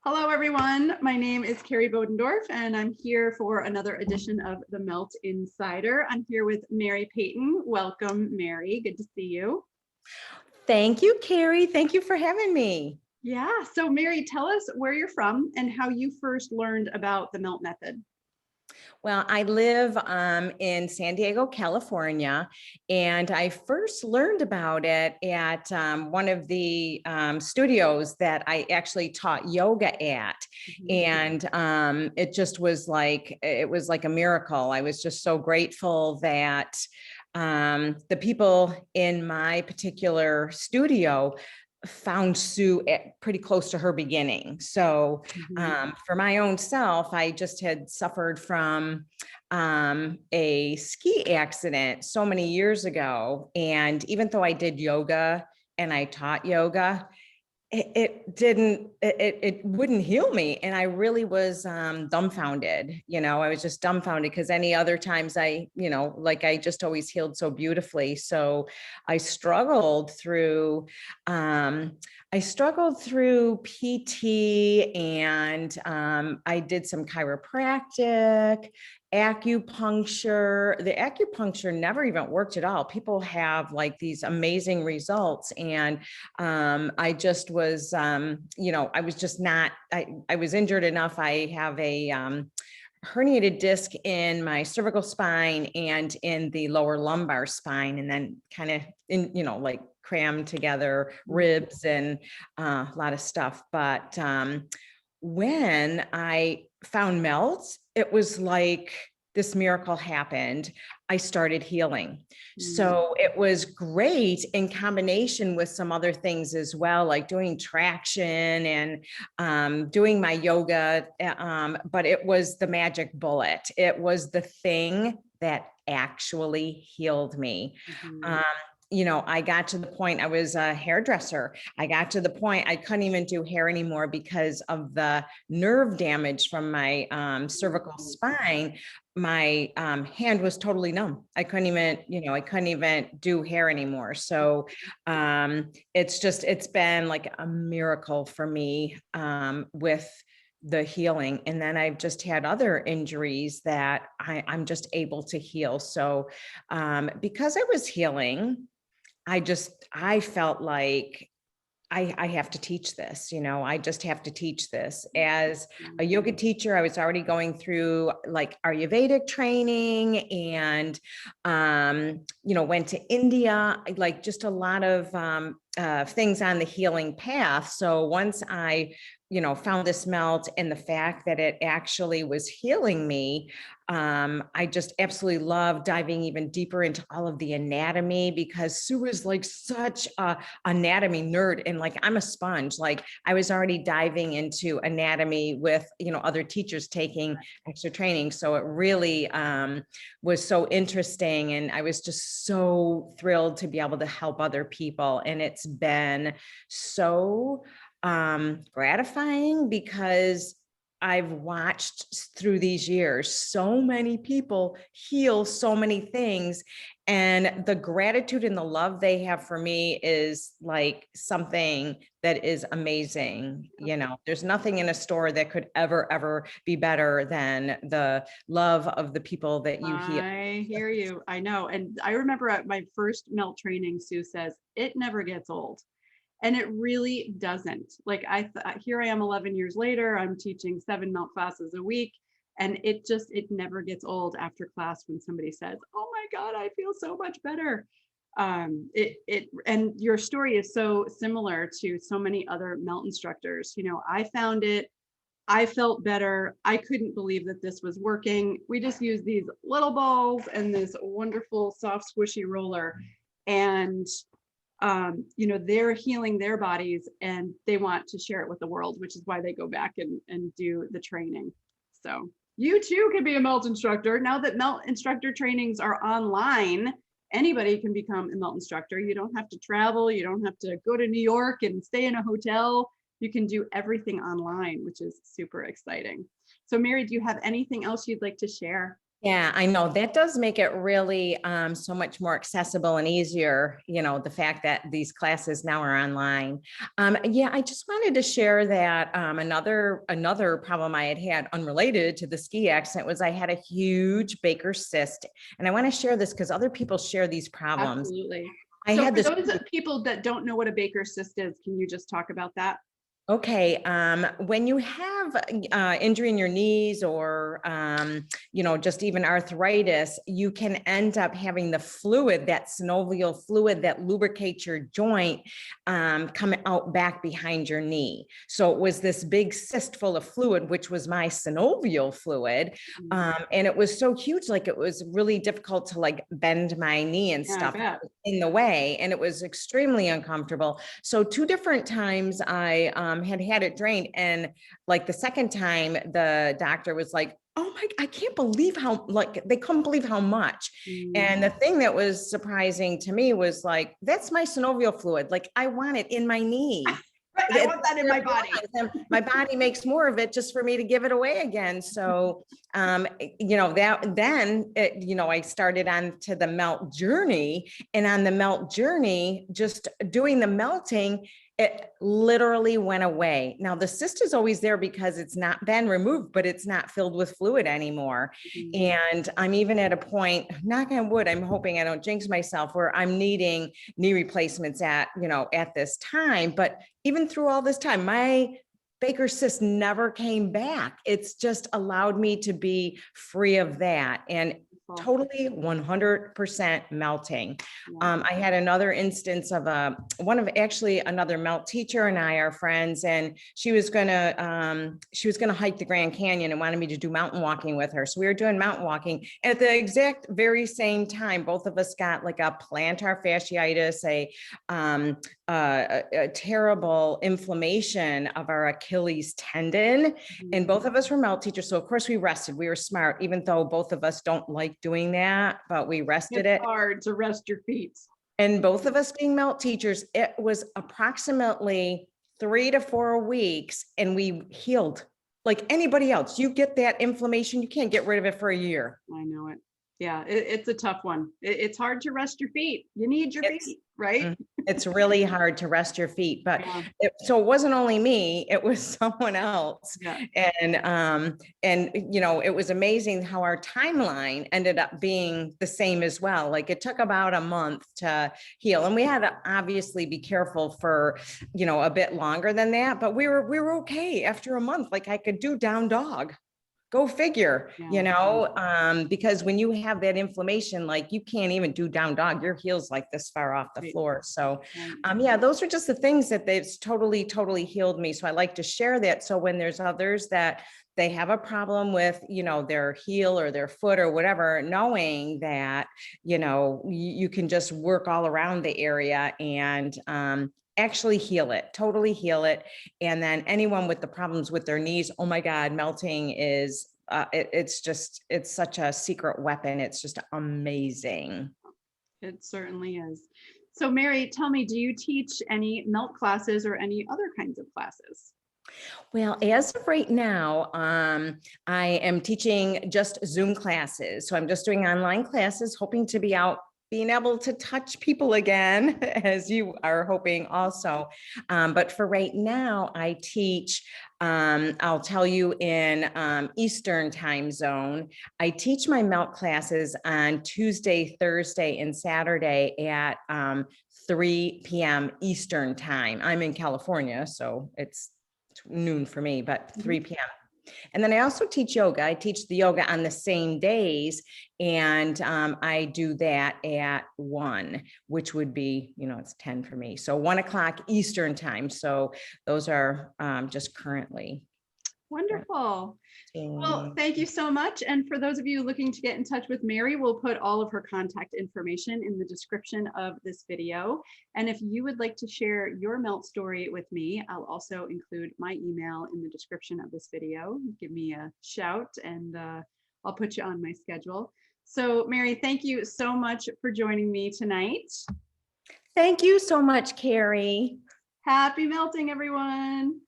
Hello, everyone. My name is Kerrie Bodendorf, and I'm here for another edition of the Melt Insider. I'm here with Mary Payton. Welcome, Mary. Good to see you. Thank you, Kerrie. Thank you for having me. Yeah. So, Mary, tell us where you're from and how you first learned about the Melt method. Well, I live in San Diego, California, and I first learned about it at one of the studios that I actually taught yoga at. And it just was like, it was like a miracle. I was just so grateful that the people in my particular studio found Sue pretty close to her beginning. So for my own self, I just had suffered from a ski accident so many years ago. And even though I did yoga and I taught yoga, it wouldn't heal me. And I really was dumbfounded. I was just dumbfounded because any other times I just always healed so beautifully. So I struggled through PT, and I did some chiropractic, acupuncture. The acupuncture never even worked at all. People have like these amazing results. And I just was, I was just not, I was injured enough. I have a herniated disc in my cervical spine and in the lower lumbar spine, and then kind of like crammed together ribs and a lot of stuff. But when I found Melt, it was like this miracle happened. I started healing. So it was great in combination with some other things as well, like doing traction and doing my yoga. But it was the magic bullet. It was the thing that actually healed me. I got to the point, I was a hairdresser. I got to the point I couldn't even do hair anymore because of the nerve damage from my cervical spine. My hand was totally numb. I couldn't even do hair anymore. So it's been like a miracle for me with the healing. And then I've just had other injuries that I'm just able to heal. So because I was healing, I felt like I have to teach this, I just have to teach this. As a yoga teacher, I was already going through like Ayurvedic training and, went to India, like just a lot of things on the healing path. So once I, found this Melt and the fact that it actually was healing me, I just absolutely love diving even deeper into all of the anatomy, because Sue is like such a anatomy nerd, and like I'm a sponge. Like I was already diving into anatomy with other teachers taking extra training, so it really was so interesting, and I was just so thrilled to be able to help other people. And it's been so gratifying, because I've watched through these years so many people heal so many things, and the gratitude and the love they have for me is like something that is amazing. There's nothing in a store that could ever be better than the love of the people that you heal. I hear you. I know. And I remember at my first Melt training, Sue says, it never gets old. And it really doesn't. Like here I am 11 years later, I'm teaching 7 Melt classes a week. And it never gets old after class when somebody says, oh my God, I feel so much better. And your story is so similar to so many other Melt instructors. I found it, I felt better. I couldn't believe that this was working. We just use these little balls and this wonderful soft squishy roller, and they're healing their bodies and they want to share it with the world, which is why they go back and do the training. So you too can be a Melt instructor. Now that Melt instructor trainings are online, anybody can become a Melt instructor. You don't have to travel. You don't have to go to New York and stay in a hotel. You can do everything online, which is super exciting. So Mary, do you have anything else you'd like to share? Yeah, I know that does make it really so much more accessible and easier, the fact that these classes now are online. Yeah, I just wanted to share that another problem I had unrelated to the ski accident was I had a huge Baker cyst. And I want to share this because other people share these problems. Absolutely. I So had for this. those people that don't know what a Baker's cyst is, can you just talk about that? Okay, when you have injury in your knees or, just even arthritis, you can end up having the fluid, that synovial fluid that lubricates your joint, come out back behind your knee. So it was this big cyst full of fluid, which was my synovial fluid. And it was so huge, like it was really difficult to like bend my knee and Yeah, I stuff bet. in the way. And it was extremely uncomfortable. So 2 different times I had it drained. And like the second time, the doctor was like, oh my, I can't believe how, like, they couldn't believe how much. And the thing that was surprising to me was like, that's my synovial fluid. Like, I want it in my knee. Right, I want that in my body. My body makes more of it just for me to give it away again. So, I started on to the melt journey, and on the melt journey, just doing the melting, it literally went away. Now the cyst is always there because it's not been removed, but it's not filled with fluid anymore. And I'm even at a point, knock on wood, I'm hoping I don't jinx myself, where I'm needing knee replacements at this time. But even through all this time, my Baker cyst never came back. It's just allowed me to be free of that. And totally 100% melting. I had another instance of another melt teacher and I are friends, and she was gonna hike the Grand Canyon and wanted me to do mountain walking with her. So we were doing mountain walking, and at the exact very same time, both of us got like a plantar fasciitis, a terrible inflammation of our Achilles tendon. And both of us were melt teachers. So of course we rested. We were smart, even though both of us don't like doing that, but we rested it. It's hard to rest your feet. And both of us being melt teachers, it was approximately 3 to 4 weeks and we healed. Like anybody else, you get that inflammation, you can't get rid of it for a year. I know it. Yeah, it's a tough one. It's hard to rest your feet. You need your feet, right? It's really hard to rest your feet, but so it wasn't only me, it was someone else. Yeah. And it was amazing how our timeline ended up being the same as well. Like it took about a month to heal, and we had to obviously be careful for, a bit longer than that, but we were okay after a month. Like I could do down dog. Go figure, because when you have that inflammation, like you can't even do down dog, your heel's like this far off the floor. So, those are just the things that they've totally, totally healed me. So I like to share that. So when there's others that they have a problem with, their heel or their foot or whatever, knowing that, you can just work all around the area and, actually heal it, totally heal it. And then anyone with the problems with their knees, oh my God, melting is, it's such a secret weapon. It's just amazing. It certainly is. So Mary, tell me, do you teach any melt classes or any other kinds of classes? Well, as of right now, I am teaching just Zoom classes. So I'm just doing online classes, hoping to be out being able to touch people again, as you are hoping also. But for right now, I teach, I'll tell you, in Eastern time zone. I teach my melt classes on Tuesday, Thursday, and Saturday at 3 p.m. Eastern time. I'm in California, so it's noon for me, but 3 p.m. And then I also teach yoga. I teach the yoga on the same days, and I do that at 1, which would be, it's 10 for me. So 1 o'clock Eastern time. So those are just currently. Wonderful. Well, thank you so much. And for those of you looking to get in touch with Mary, we'll put all of her contact information in the description of this video. And if you would like to share your melt story with me, I'll also include my email in the description of this video. Give me a shout and I'll put you on my schedule. So Mary, thank you so much for joining me tonight. Thank you so much, Kerrie. Happy melting, everyone.